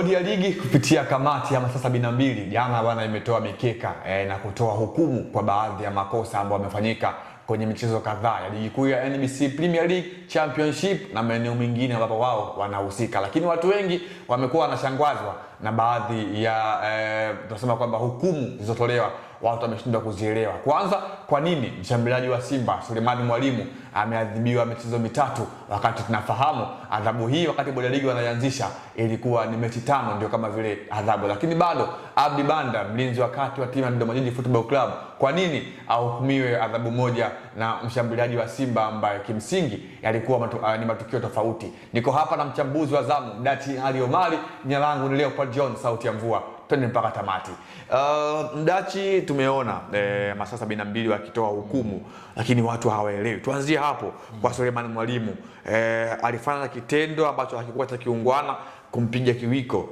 Bodi ya ligi kupitia kamati ya masaa 72 jana bwana imetoa mikeka na kutoa hukumu kwa baadhi ya makosa ambayo yamefanyika kwenye michezo kadhaa ya ligi kuu ya NBC Premier League, Championship na maeneo mengine ambapo wao wanahusika. Lakini watu wengi wamekuwa wanashangazwa na baadhi ya tunasema kwamba hukumu zilizotolewa watu wameshindwa kuzielewa. Kwanza, kwa nini mshambuliaji wa Simba Suleiman Mwalimu ameadhibiwa michezo mitatu wakati tunafahamu adhabu hii wakati bodi ya ligi wanaanzisha ilikuwa ni mechi 5 ndio kama vile adhabu. Lakini bado Abdi Banda mlinzi wa kati wa timu ya Dodoma Jiji Football Club, kwa nini ahukumiwe adhabu moja na mshambuliaji wa Simba ambaye kimsingi yalikuwa ni matukio tofauti? Niko hapa na mchambuzi wa zamu Mdachi Ali Omari, jina langu ni Leopold John, sauti ya mvua. Twende mpaka tamati. Mdachi, tumeona masaa 72 wakitoa hukumu, lakini watu hawaelewi. Tuanzie hapo kwa Suleiman Mwalimu. Alifanya kitendo ambacho hakikuwa cha kiungwana, kumpiga kiwiko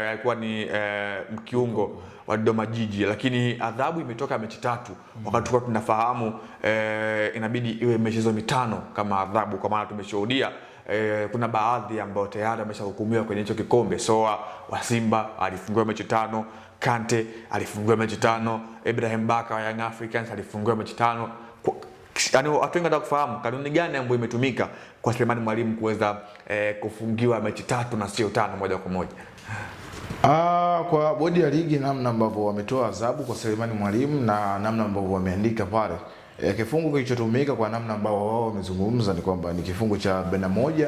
alikuwa ni mkiungo wa Dodoma Jiji, lakini adhabu imetoka mechi 3 wakati tulikuwa tunafahamu inabidi iwe michezo 5 kama adhabu, kwa maana tumeshuhudia kuna baadhi ambao tayari wameshahukumiwa kwenye hicho kikombe. Soa wa Simba alifungiwa mechi 5, Kante alifungiwa mechi 5, Ibrahim Baka wa Young Africans alifungiwa mechi 5. Yaani watu wengi wanataka kufahamu kanuni gani ambayo imetumika kwa Suleiman Mwalimu kuweza kufungiwa mechi 3 na sio 5 moja kwa moja. Kwa bodi ya ligi, namna ambavyo wametoa adhabu kwa Suleiman Mwalimu na namna ambavyo wameandika pale, kifungu kilichotumika kwa namna ambao wao wamezungumza ni kwamba ni kifungu cha 41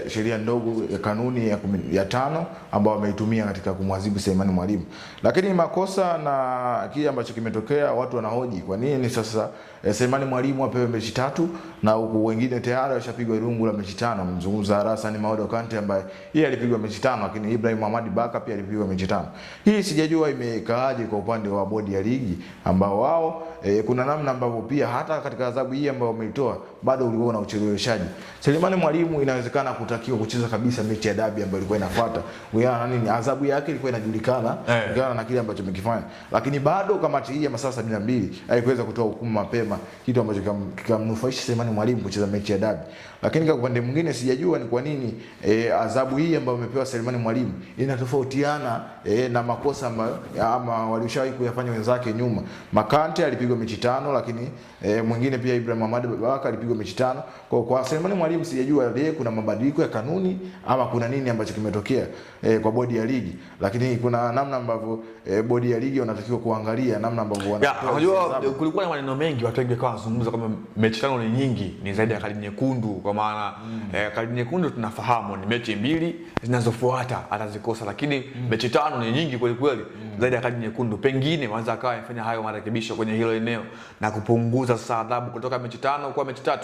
sheria ndogo ya kanuni ya 5 ambao wameitumia katika kumwadhibu Suleiman Mwalimu. Lakini makosa na kile ambacho kimetokea, watu wanahoji kwa nini sasa Suleiman Mwalimu apewe mechi 3 na huku wengine tayari washapigwa rungu la mechi 5. Mzungumza Hassan Maodo Kante ambaye yeye alipigwa mechi 5, lakini Ibrahim Mohamed Baka pia alipigwa mechi 5. Hii sijajua imekaaje kwa upande wa bodi ya ligi ambao wao kuna namna ambavyo pia hata katika adhabu hii ambayo wameitoa bado ulikuwa na ucheleweshaji. Suleiman Mwalimu inawezekana kutakiwa kucheza kabisa mechi ya dabi ambayo ilikuwa inafuata. Unaona nini? Adhabu yake ilikuwa inajulikana kulingana na kile ambacho amekifanya. Lakini bado kamati hii ya masaa 72 haikuweza kutoa hukumu mapema, kitu ambacho kikamnufaisha Suleiman Mwalimu kucheza mechi ya dabi. Lakini kwa upande mwingine sijajua ni kwa nini adhabu hii ambayo amepewa Suleiman Mwalimu inatofautiana na makosa ambayo ama walishawahi kuyafanya wenzake nyuma. Makante alipigwa mechi 5, lakini mwingine pia Ibrahim Mohamed Baka alipigwa mechi 5. Kwa Suleiman Mwalimu sijajua kuna mabadiliko ya kanuni ama kuna nini ambacho kimetokea kwa bodi ya ligi, lakini kuna namna ambavyo bodi ya ligi wanatakiwa kuangalia namna ambavyo unajua kulikuwa na maneno mengi, watu wengi wakawa wanazungumza kama mechi 5 ni nyingi, ni zaidi ya kadi nyekundu, kwa maana kadi nyekundu tunafahamu ni mechi 2 zinazofuata atazikosa, lakini mechi 5 ni nyingi kweli kweli, zaidi ya kadi nyekundu. Pengine wanaweza akawa yafanya hayo marekebisho kwenye hilo eneo na kupunguza sasa adhabu kutoka mechi 5 kwa mechi 3.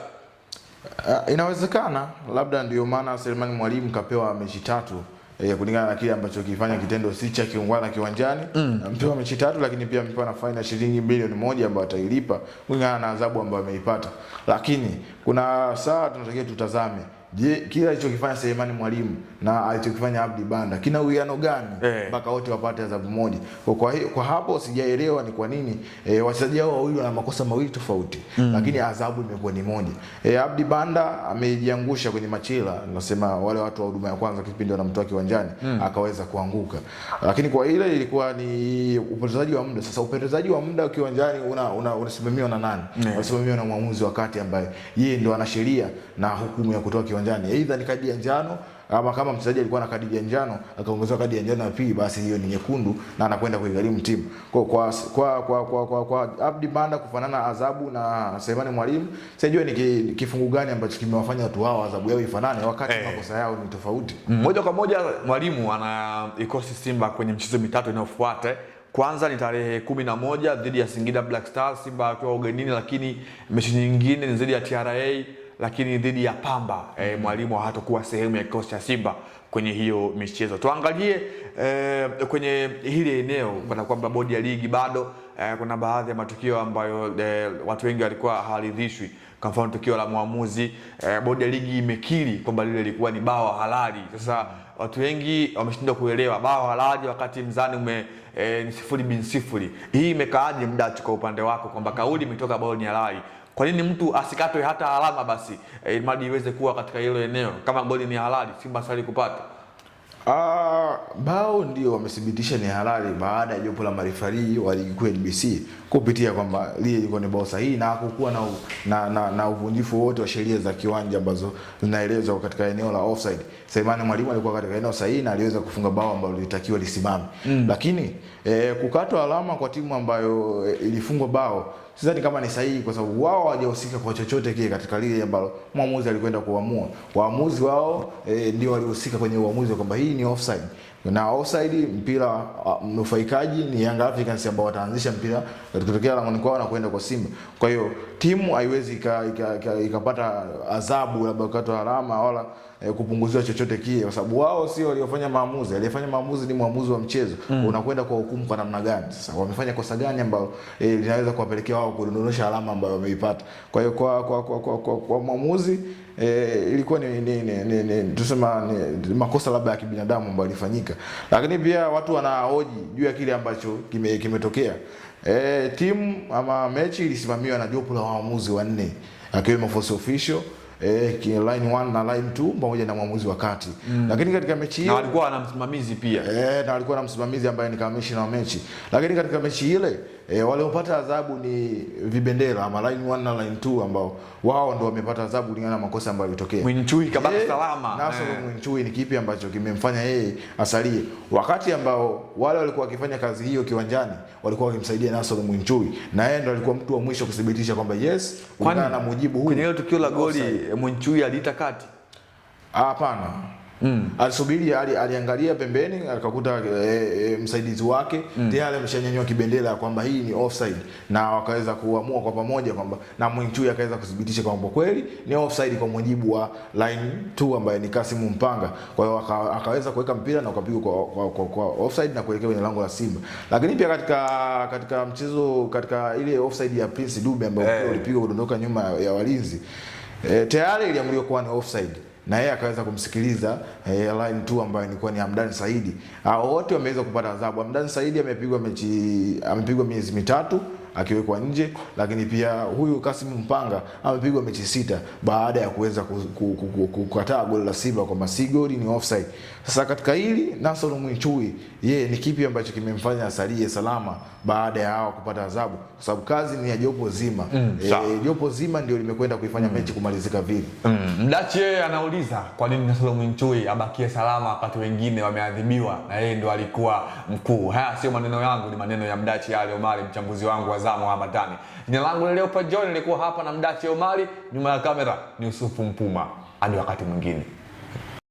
Inawezekana labda ndio maana Suleiman Mwalimu kapewa mechi 3 kulingana na kile ambacho kifanya kitendo si cha kiungwana kiwanjani. Mpewa mechi 3, lakini pia mpewa na faini ya shilingi milioni 1 ambayo atailipa kulingana na adhabu ambayo ameipata. Lakini kuna saa tunatakiwa tutazame, je, kile alichokifanya Suleiman Mwalimu na alichokifanya Abdi Banda kina uwiano gani mpaka wote wapate adhabu moja? Kwa hapo sijaelewa ni kwa nini wachezaji hao wawili wana makosa mawili tofauti, lakini adhabu imekuwa ni moja. Abdi Banda amejiangusha kwenye machela, nasema wale watu wa huduma ya kwanza kipindi wanamtoa kiwanjani akaweza kuanguka, lakini kwa ile ilikuwa ni upotezaji wa muda. Sasa upotezaji wa muda kiwanjani unasimamiwa na nani? Unasimamiwa na mwamuzi wa kati ambaye yeye ndo ana sheria na hukumu ya kutoa kiwanjani, aidha ni kadi ya njano ama kama mchezaji alikuwa na kadi ya njano akaongezewa kadi ya njano ya pili, basi hiyo ni nyekundu na anakwenda kuigharimu timu. Kwa Abdi Banda kufanana adhabu na Suleiman Mwalimu, sijui ni kifungu gani ambacho kimewafanya watu hao adhabu yao ifanane wakati makosa yao ni tofauti. Moja kwa moja Mwalimu anaikosi Simba kwenye michezo 3 inayofuata. Kwanza ni tarehe 11 dhidi ya Singida Black Stars, Simba akiwa ugenini, lakini mechi nyingine ni dhidi ya TRA, lakini dhidi ya Pamba Mwalimu hatakuwa sehemu ya kikosi cha Simba kwenye hiyo michezo. Tuangalie kwenye hili eneo kwa kwamba bodi ya ligi bado kuna baadhi ya matukio ambayo watu wengi walikuwa hawaridhishwi. Kwa mfano tukio la muamuzi, bodi ya ligi imekiri kwamba lile lilikuwa ni bao halali. Sasa watu wengi wameshindwa kuelewa bao halali wakati mzani ni 0-0. Hii imekaaje Mdachi kwa upande wako kwamba kauli imetoka bao ni halali? Kwa nini mtu asikatwe hata alama basi ili iweze kuwa katika hilo eneo? Kama goli ni halali, Simba sali kupata. bao ndio wamethibitisha ni halali baada ya jopo la marefari wa ligi kuu ya NBC kupitia kwamba lile ilikuwa ni bao sahihi na hakukuwa na uvunjifu wote wa sheria za kiwanja ambazo zinaelezwa katika eneo la offside. Selemani Mwalimu alikuwa katika eneo sahihi na aliweza kufunga bao ambalo lilitakiwa lisimame. Lakini kukatwa alama kwa timu ambayo ilifungwa bao sidhani kama ni sahihi, kwa sababu wao hawajahusika kwa chochote kile katika lile ambalo mwamuzi alikwenda kuamua. Waamuzi wao ndio walihusika kwenye uamuzi kwamba hii ni offside. Na offside, mpira mnufaikaji ni Young Africans ambao wataanzisha mpira kutokea langoni kwao na kwenda kwa Simba. Kwa hiyo timu haiwezi ikapata adhabu labda kukatwa alama wala kupunguziwa chochote kile, kwa sababu wao sio waliofanya maamuzi. Aliyefanya maamuzi ni mwamuzi wa mchezo. Unakwenda kwa hukumu kwa namna gani? Sasa wamefanya kosa gani ambao linaweza kuwapelekea wao kudondosha alama ambayo wameipata? Kwa hiyo kwa mwamuzi ilikuwa ni tusema ni makosa labda ya kibinadamu ambayo ilifanyika. Lakini pia watu wanahoji juu ya kile ambacho kimetokea. Timu ama mechi ilisimamiwa na jopo la waamuzi wanne, akiwemo force official, line 1 na line 2 pamoja na mwamuzi wa kati. Lakini katika mechi hiyo na walikuwa na msimamizi pia. Na walikuwa na msimamizi ambaye ni kamishna wa mechi. Lakini katika mechi ile waliopata adhabu ni vibendera ama line 1 na line 2 ambao wao ndio wamepata adhabu kulingana na makosa ambayo yalitokea. Mwinchui kabaki salama. Nasoro Mwinchui ni kipi ambacho kimemfanya yeye asalie? Wakati ambao wale walikuwa wakifanya kazi hiyo kiwanjani walikuwa wakimsaidia Nasoro Mwinchui, na yeye ndo alikuwa mtu wa mwisho kudhibitisha kwamba yes, kulingana na mujibu huu. Kwenye ile tukio la goli Mwinchui aliita kati? Hapana. Alisubiri, aliangalia pembeni akakuta msaidizi wake tayari ameshanyanyua kibendera kwamba hii ni offside, na wakaweza kuamua kwa pamoja kwamba na Mwinchui akaweza kudhibitisha kwamba kweli ni offside kwa mujibu wa line 2 ambaye ni Kasimu Mpanga. Kwa hiyo akaweza kuweka mpira na ukapigwa kwa offside na kuelekea kwenye lango la Simba. Lakini pia katika mchezo, katika ile offside ya Prince Dube ambayo ulipigwa kudondoka nyuma ya walinzi, tayari iliamriwa kuwa ni offside, na yeye akaweza kumsikiliza line 2 ambayo ilikuwa ni Hamdan Saidi. Wote wameweza kupata adhabu. Hamdan Saidi amepigwa miezi mitatu akiwekwa nje, lakini pia huyu Kasimu Mpanga amepigwa mechi 6 baada ya kuweza kukataa goli la Simba kwamba si goli, ni offside. Sasa katika hili Nasoro Mwinchui yeye ni kipi ambacho kimemfanya asalie salama baada ya hao kupata adhabu? Kwa sababu kazi ni ya jopo zima. Jopo zima ndio limekwenda kuifanya mechi kumalizika vile. Mdachi anauliza kwa nini Nasoro Mwinchui abakie salama wakati wengine wameadhibiwa na yeye ndo alikuwa mkuu. Haya sio maneno yangu, ni maneno ya Mdachi Ali Omari, mchambuzi wangu wa Zamu Ramadhani. Jina langu ni Leopard John, nilikuwa hapa na Mdachi Omari, nyuma ya kamera ni Yusufu Mpuma. Hadi wakati mwingine.